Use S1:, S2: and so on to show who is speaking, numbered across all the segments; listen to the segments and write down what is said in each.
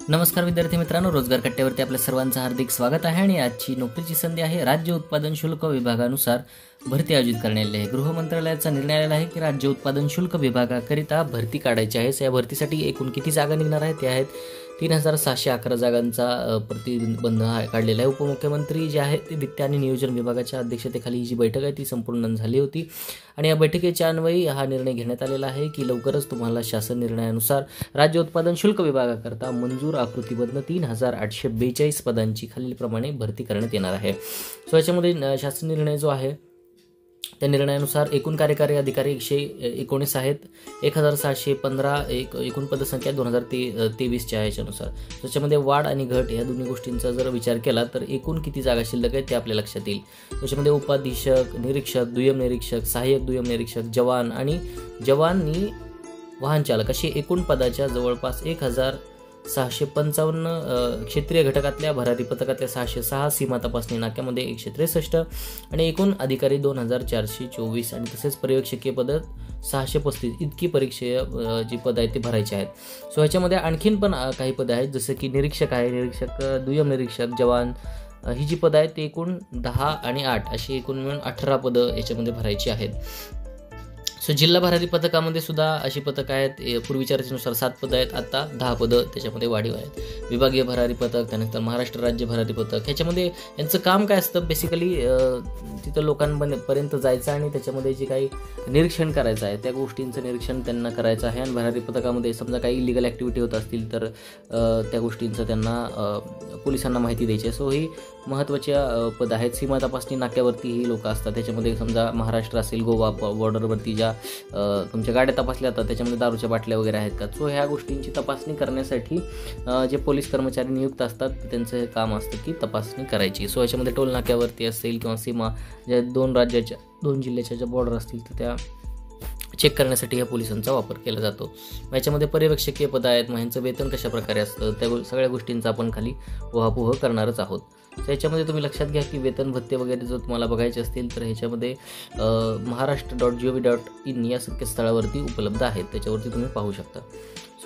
S1: नमस्कार विद्यार्थी मित्रांनो, रोजगार कट्ट्यावरती आपल्या सर्वांचं हार्दिक स्वागत आहे. आणि आजची नोकरीची संधी आहे. राज्य उत्पादन शुल्क विभागानुसार भरती आयोजित करण्यात आली आहे. गृह मंत्रालयाचा निर्णय आलेला आहे की राज्य उत्पादन शुल्क विभागाकरिता भरती काढायची आहे. या भरतीसाठी एकूण किती जागा निघणार आहेत ते आहेत 3711 जागांचा प्रतिबंध काढलेला आहे. उपमुख्यमंत्री जे आहे ते वित्त आणि नियोजन विभागाच्या अध्यक्षतेखाली ही जी बैठक आहे ती संपूर्ण झाली होती. आणि या बैठकीच्या अन्वयी हा निर्णय घेण्यात आलेला आहे की लवकरच तुम्हाला शासन निर्णयानुसार राज्य उत्पादन शुल्क विभागाकरता मंजूर आकृतीबद्ध 3842 पदांची खालीलप्रमाणे भरती करण्यात येणार आहे. याच्यामध्ये शासन निर्णय जो आहे त्या निर्णयानुसार एकूण कार्यकारी अधिकारी 119 आहेत. 1715 एकूण पदसंख्या 2023च्या याच्यानुसार. त्याच्यामध्ये वाढ आणि घट या दोन्ही गोष्टींचा जर विचार केला तर एकूण किती जागा शिल्लक आहेत ते आपल्या लक्षात येईल. त्याच्यामध्ये उपाधीक्षक, निरीक्षक, दुय्यम निरीक्षक, सहाय्यक दुय्यम निरीक्षक, जवान आणि जवानी वाहन चालक अशी एकूण पदाच्या जवळपास 1655 क्षेत्रीय घटकातल्या, भरारी पथकातल्या 606, सीमा तपासणी नाक्यामध्ये 163 आणि एकूण अधिकारी 2424 आणि तसेच पर्यवेक्षकीय पद 635 इतकी परीक्षेय जी पद आहेत ते भरायची आहेत. ह्याच्यामध्ये आणखीन पण काही पदं आहेत जसं की निरीक्षक आहे, निरीक्षक, दुय्यम निरीक्षक, जवान ही जी पदं आहेत ते एकूण 10 आणि 8 अशी एकूण मिळून 18 पदं याच्यामध्ये भरायची आहेत. जिल्हा भरारी पथकामध्ये सुद्धा अशी पथकं आहेत. पूर्वीच्या रचनेनुसार 7 पदं आहेत, आता 10 पदं त्याच्यामध्ये वाढीव आहेत. विभागीय भरारी पथक, त्यानंतर महाराष्ट्र राज्य भरारी पथक, ह्याच्यामध्ये यांचं काम काय असतं बेसिकली तिथं लोकांपर्यंत जायचं आणि त्याच्यामध्ये जे काही निरीक्षण करायचं आहे त्या गोष्टींचं निरीक्षण त्यांना करायचं आहे. आणि भरारी पथकामध्ये समजा काही इलिगल ॲक्टिव्हिटी होत असतील तर त्या गोष्टींचं त्यांना पोलिसांना माहिती द्यायची आहे. ही महत्त्वाच्या पद आहेत. सीमा तपासणी नाक्यावरती ही लोक असतात. त्याच्यामध्ये समजा महाराष्ट्र असेल, गोवा बॉर्डरवरती ज्या तुमच्या गाड्या तपासल्या जातात त्याच्यामध्ये दारूच्या बाटल्या वगैरे आहेत का, ह्या गोष्टींची तपासणी करण्यासाठी जे पोलीस कर्मचारी नियुक्त असतात त्यांचं हे काम असतं की तपासणी करायची. याच्यामध्ये टोल नाक्यावरती असेल किंवा सीमा ज्या 2 जिल्ह्याच्या ज्या बॉर्डर असतील तर त्या चेक करण्यासाठी या पोलिसांचा वापर केला जातो. याच्यामध्ये पर्यवेक्षकीय पद आहेत. मग ह्यांचं वेतन कशा प्रकारे असतं त्या सगळ्या गोष्टींचा आपण खाली उहापोह करणारच आहोत. ह्याच्यामध्ये तुम्ही लक्षात घ्या की वेतन भत्ते वगैरे जर तुम्हाला बघायचे असतील तर ह्याच्यामध्ये महाराष्ट्र.gov.in या संकेतस्थळावरती उपलब्ध आहेत. त्याच्यावरती तुम्ही पाहू शकता.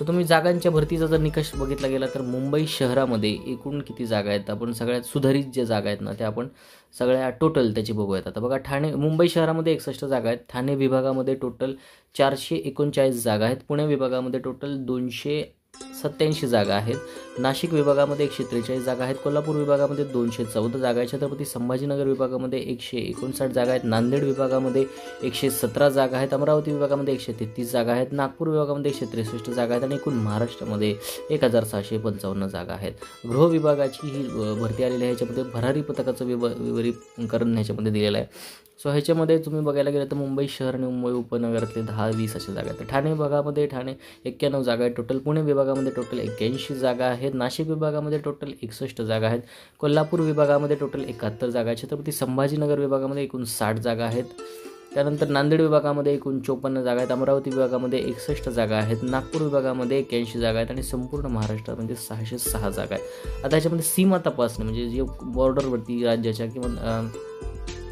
S1: तुम्ही जागांच्या भरतीचा जर निकष बघितला गेला तर मुंबई शहरामध्ये एकूण किती जागा आहेत, आपण सगळ्यात सुधारित ज्या जागा आहेत ना त्या आपण सगळ्या टोटल त्याची बघूयात. आता बघा, मुंबई शहरामध्ये 61 जागा आहेत. ठाणे विभागामध्ये टोटल 439 जागा आहेत. पुणे विभागामध्ये टोटल 287 जागा आहेत. नाशिक विभागामध्ये 143 जागा आहेत. कोल्हापूर विभागामध्ये 214 जागा आहेत. छत्रपती संभाजीनगर विभागामध्ये 159 जागा आहेत. नांदेड विभागामध्ये 117 जागा आहेत. अमरावती विभागामध्ये 133 जागा आहेत. नागपूर विभागामध्ये 163 जागा आहेत. आणि एकूण महाराष्ट्रामध्ये 1655 जागा आहेत. गृह विभागाची ही भरती आलेली आहे. ह्याच्यामध्ये भरारी पथकाचं विवरीकरण ह्याच्यामध्ये दिलेलं आहे. ह्याच्यामध्ये तुम्ही बघायला गेलं तर मुंबई शहर आणि मुंबई उपनगरातले 10-20 अशा जागा आहेत. ठाणे विभागामध्ये 91 जागा आहेत टोटल. पुणे विभागामध्ये टोटल 81 जागा आहेत. नाशिक विभागामध्ये टोटल 61 जागा आहेत. कोल्हापूर विभागामध्ये टोटल 71 जागा आहेत. छत्रपती संभाजीनगर विभागामध्ये एकूण 60 जागा आहेत. त्यानंतर नांदेड विभागामध्ये एकूण 54 जागा आहेत. अमरावती विभागामध्ये 61 जागा आहेत. नागपूर विभागामध्ये 81 जागा आहेत. आणि संपूर्ण महाराष्ट्रामध्ये 606 जागा आहेत. आता ह्याच्यामध्ये सीमा तपासणी म्हणजे जे बॉर्डरवरती राज्याच्या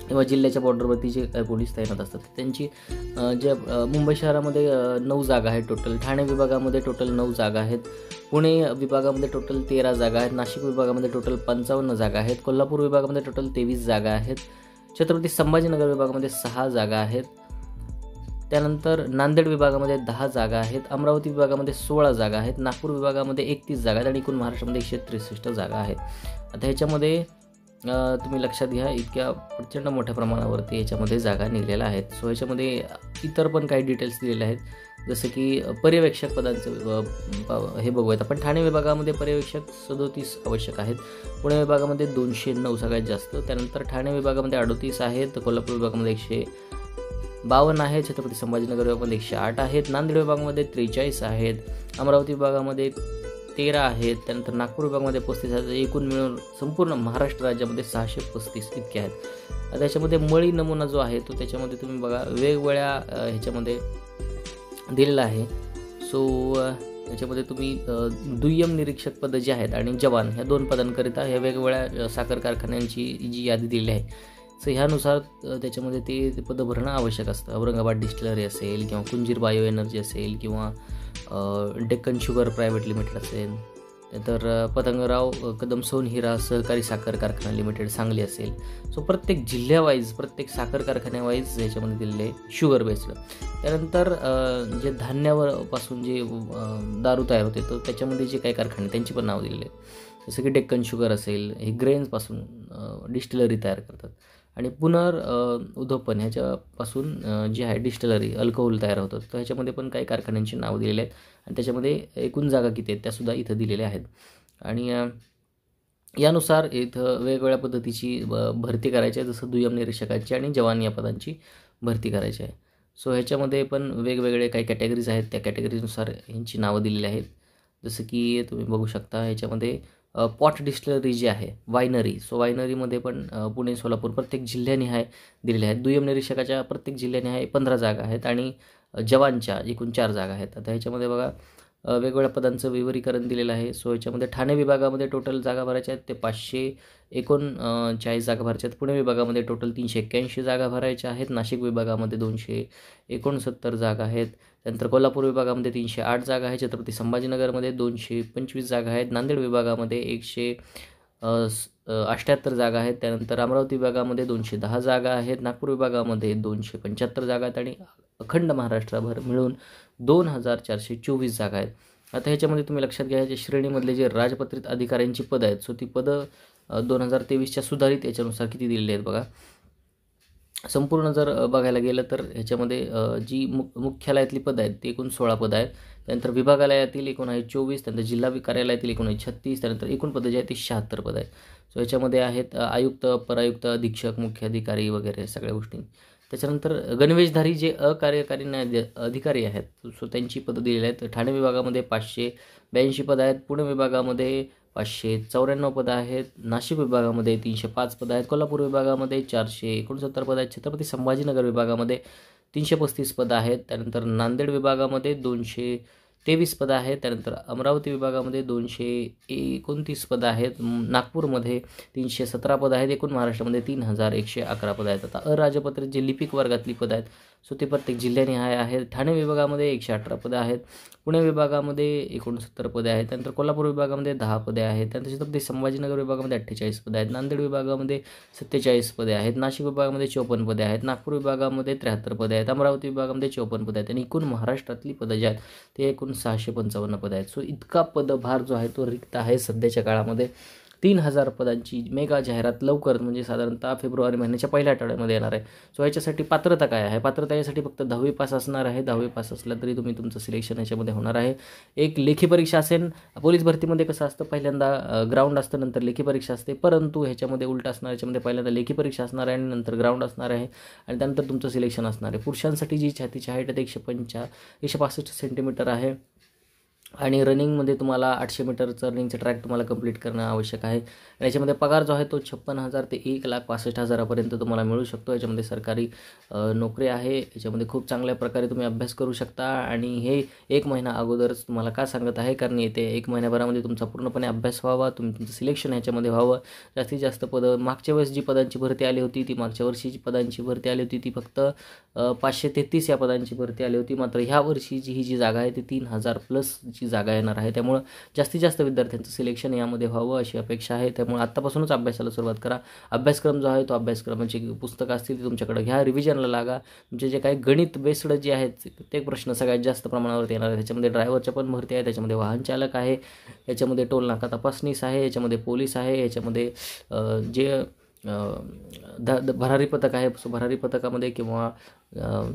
S1: किंवा जिल्ह्याच्या बॉर्डरवरती जे काही पोलीस तैनात असतात त्यांची जे मुंबई शहरामध्ये 9 जागा आहेत टोटल. ठाणे विभागामध्ये टोटल 9 जागा आहेत. पुणे विभागामध्ये टोटल 13 जागा आहेत. नाशिक विभागामध्ये टोटल 55 जागा आहेत. कोल्हापूर विभागामध्ये टोटल 23 जागा आहेत. छत्रपती संभाजीनगर विभागामध्ये 6 जागा आहेत. त्यानंतर नांदेड विभागामध्ये 10 जागा आहेत. अमरावती विभागामध्ये 16 जागा आहेत. नागपूर विभागामध्ये 31 जागा आहेत. आणि एकूण महाराष्ट्रामध्ये 163 जागा आहेत. आता ह्याच्यामध्ये तुम्ही लक्षात घ्या इतक्या प्रचंड मोठ्या प्रमाणावरती याच्यामध्ये जागा निघलेल्या आहेत. ह्याच्यामध्ये इतर पण काही डिटेल्स दिलेले आहेत जसं की पर्यवेक्षक पदांचं हे बघूयात आपण. ठाणे विभागामध्ये पर्यवेक्षक 37 आवश्यक आहेत. पुणे विभागामध्ये 209 सगळ्यात जास्त. त्यानंतर ठाणे विभागामध्ये 38 आहेत. कोल्हापूर विभागामध्ये 152 आहेत. छत्रपती संभाजीनगर विभागामध्ये 108 आहेत. नांदेड विभागामध्ये 43 आहेत. अमरावती विभागामध्ये 13 आहेत. त्यानंतर नागपूर विभागामध्ये 35 आहेत. एकूण मिळून संपूर्ण महाराष्ट्र राज्यामध्ये 635 इतके आहेत. आता त्याच्यामध्ये मळी नमुना जो आहे तो त्याच्यामध्ये तुम्ही बघा वेगवेगळ्या ह्याच्यामध्ये दिलेला आहे. याच्यामध्ये तुम्ही दुय्यम निरीक्षक पदं जे आहेत आणि जवान ह्या 2 पदांकरिता ह्या वेगवेगळ्या साखर कारखान्यांची जी यादी दिलेली आहे ह्यानुसार त्याच्यामध्ये ते पदं भरणं आवश्यक असतं. औरंगाबाद डिस्टिलरी असेल किंवा कुंजीर बायो एनर्जी असेल किंवा डेक्कन शुगर प्रायव्हेट लिमिटेड असेल तर पतंगराव कदम सोनहिरा सहकारी साखर कारखाना लिमिटेड सांगली असेल. सो प्रत्येक जिल्ह्यावाईज, प्रत्येक साखर कारखान्यावाईज याच्यामध्ये दिलेले शुगर बेस्ड. त्यानंतर जे धान्यापासून जे दारू तयार होते, तर त्याच्यामध्ये जे काही कारखाने त्यांची पण नाव दिलेले आहेत. जसं की डेक्कन शुगर असेल, हे ग्रेन्सपासून डिस्टिलरी तयार करतात. आणि उद्योपन ह्याच्यापासून जे आहे डिस्टिलरी अल्कोहोल तयार होतं, तर ह्याच्यामध्ये पण काही कारखान्यांची नावं दिलेली आहेत. आणि त्याच्यामध्ये एकूण जागा किती आहेत त्यासुद्धा इथं दिलेल्या आहेत. आणि यानुसार इथं वेगवेगळ्या पद्धतीची भरती करायची आहे, जसं दुय्यम निरीक्षकाची आणि जवान या पदांची भरती करायची आहे. सो ह्याच्यामध्ये पण वेगवेगळे काही कॅटेगरीज आहेत, त्या कॅटेगरीनुसार यांची नावं दिलेली आहेत. जसं की तुम्ही बघू शकता ह्याच्यामध्ये पॉट डिस्टिलरी जी आहे, वायनरी. सो वायनरीमध्ये पण पुणे, सोलापूर प्रत्येक जिल्ह्यानिहाय दिलेले आहेत. दुय्यम निरीक्षकाच्या प्रत्येक जिल्ह्यानिहाय 15 जागा आहेत आणि जवानच्या एकूण 4 जागा आहेत. आता ह्याच्यामध्ये बघा वेगवेगळ्या पदांचं विवरीकरण दिलेलं आहे. सो ह्याच्यामध्ये ठाणे विभागामध्ये टोटल जागा भरायच्या आहेत ते 539 जागा भरायच्या आहेत. पुणे विभागामध्ये टोटल 381 जागा भरायच्या आहेत. नाशिक विभागामध्ये 269 जागा आहेत. त्यानंतर कोल्हापूर विभागामध्ये 308 जागा आहेत. छत्रपती संभाजीनगरमध्ये 225 जागा आहेत. नांदेड विभागामध्ये 178 जागा आहेत. त्यानंतर अमरावती विभागामध्ये 210 जागा आहेत. नागपूर विभागामध्ये 275 जागा आहेत. आणि अखंड महाराष्ट्रभर मिळून 2424 जागा आहेत. आता ह्याच्यामध्ये तुम्ही लक्षात घ्या, जे श्रेणीमधले जे राजपत्रित अधिकाऱ्यांची पदं आहेत, सो ती पदं 2023च्या सुधारित याच्यानुसार किती दिलेली आहेत बघा. संपूर्ण जर बघायला गेलं तर ह्याच्यामध्ये जी मुख्यालयातली पदं आहेत ती एकूण 16 पदं आहेत. त्यानंतर विभागालयातील एकूण आहे 24. त्यानंतर जिल्हा कार्यालयातील एकूण आहे 36. त्यानंतर एकूण पदं जी आहेत ती 76 पदं आहेत. सो ह्याच्यामध्ये आहेत आयुक्त, परायुक्त, अधीक्षक, मुख्य अधिकारी वगैरे सगळ्या गोष्टी. त्याच्यानंतर गणवेशधारी जे अकार्यकारी अधिकारी आहेत, सो त्यांची पदं दिलेली आहेत. ठाणे विभागामध्ये 582 पदं आहेत. पुणे विभागामध्ये 594 पदं आहेत. नाशिक विभागामध्ये 305 पदं आहेत. कोल्हापूर विभागामध्ये 469 पदं आहेत. छत्रपती संभाजीनगर विभागामध्ये 335 पदं आहेत. त्यानंतर नांदेड विभागामध्ये 223 पदं आहेत. त्यानंतर अमरावती विभागामध्ये 229 पदं आहेत. नागपूरमध्ये 317 पदं आहेत. एकूण महाराष्ट्रामध्ये 3111 पदं आहेत. आता अराजपत्रित जे लिपिक वर्गातली पदं आहेत, सो ते प्रत्येक जिल्ह्यानिहाय आहेत. ठाणे विभागामध्ये 118 पदं आहेत. पुणे विभागामध्ये 69 पदे आहेत. त्यानंतर कोल्हापूर विभागामध्ये 10 पदे आहेत. त्यानंतर छत्रपती संभाजीनगर विभागामध्ये 48 पदे आहेत. नांदेड विभागामध्ये 47 पदे आहेत. नाशिक विभागामध्ये 54 पदे आहेत. नागपूर विभागामध्ये 73 पदे आहेत. अमरावती विभागामध्ये 54 पदे आहेत. आणि एकूण महाराष्ट्रातली पदं जी आहेत ते एकूण 655 पदं आहेत. सो इतका पदभार जो आहे तो रिक्त आहे सध्याच्या काळामध्ये. 3000 पदांची मेगा जाहिरात लवकर म्हणजे साधारणतः फेब्रुवारी महिन्याच्या पहिल्या आठवड्यामध्ये येणार आहे. सो याच्यासाठी पात्रता काय आहे? पात्रता यासाठी फक्त 10वी पास असणार आहे. 10वी पास असला तरी तुम्ही तुमचं सिलेक्शन याच्यामध्ये होणार आहे. एक लेखी परीक्षा असेल. पोलीस भरतीमध्ये कसं असतं, पहिल्यांदा ग्राउंड असतं, नंतर लेखी परीक्षा असते. परंतु ह्याच्यामध्ये उलट असणार. याच्यामध्ये पहिल्यांदा लेखी परीक्षा असणार आहे आणि नंतर ग्राउंड असणार आहे आणि त्यानंतर तुमचं सिलेक्शन असणार आहे. पुरुषांसाठी जी छातीची हाईट आहे 165 सेंटीमीटर आहे. आणि रनिंगमध्ये तुम्हाला 800 मीटरचं रनिंगचं ट्रॅक तुम्हाला कंप्लीट करणं आवश्यक आहे. आणि याच्यामध्ये पगार जो आहे तो 56,000 ते 1,65,000 तुम्हाला मिळू शकतो. याच्यामध्ये सरकारी नोकरी आहे. याच्यामध्ये खूप चांगल्या प्रकारे तुम्ही अभ्यास करू शकता. आणि हे 1 महिना अगोदरच तुम्हाला का सांगत आहे, कारण येते 1 महिन्याभरामध्ये तुमचा पूर्णपणे अभ्यास व्हावा, तुमचं सिलेक्शन ह्याच्यामध्ये व्हावं. जास्तीत जास्त पदं मागच्या वेळेस जी पदांची भरती आली होती, ती मागच्या वर्षीची पदांची भरती आली होती ती फक्त 533 या पदांची भरती आली होती. मात्र ह्या वर्षीची ही जी जागा आहे ती 3,000+ जागा येणार आहे. त्यामुळं जास्तीत जास्त विद्यार्थ्यांचं सिलेक्शन यामध्ये व्हावं अशी अपेक्षा आहे. त्यामुळे आत्तापासूनच अभ्यासाला सुरुवात करा. अभ्यासक्रम जो आहे तो अभ्यासक्रमाची पुस्तकं असतील ती तुमच्याकडे घ्या, रिव्हिजनला लागा. तुमचे जे काही गणित बेस्ड जे आहेत ते प्रश्न सगळ्यात जास्त प्रमाणावर येणार आहे. त्याच्यामध्ये ड्रायव्हरच्या पण भरती आहे, त्याच्यामध्ये वाहन चालक आहे, याच्यामध्ये टोल नाका तपासनीस आहे, याच्यामध्ये पोलीस आहे, याच्यामध्ये जे भरारी पथक आहे, भरारी पथकामध्ये किंवा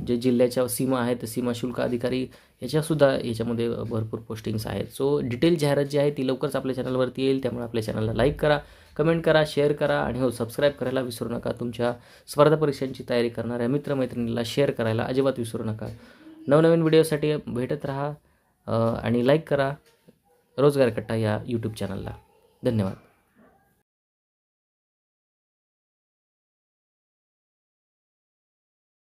S1: जे जिल्ह्याच्या सीमा आहेत सीमा शुल्क अधिकारी ह्याच्यासुद्धा याच्यामध्ये भरपूर पोस्टिंग्स आहेत. सो डिटेल जाहिरात जी आहे ती लवकरच आपल्या चॅनलवरती येईल. त्यामुळे आपल्या चॅनलला लाईक करा, कमेंट करा, शेअर करा आणि हो सबस्क्राईब करायला विसरू नका. तुमच्या स्पर्धा परीक्षांची तयारी करणाऱ्या मित्रमैत्रिणीला शेअर करायला अजिबात विसरू नका. नवनवीन व्हिडिओसाठी भेटत राहा आणि लाईक करा रोजगार कट्टा या यूट्यूब चॅनलला. धन्यवाद.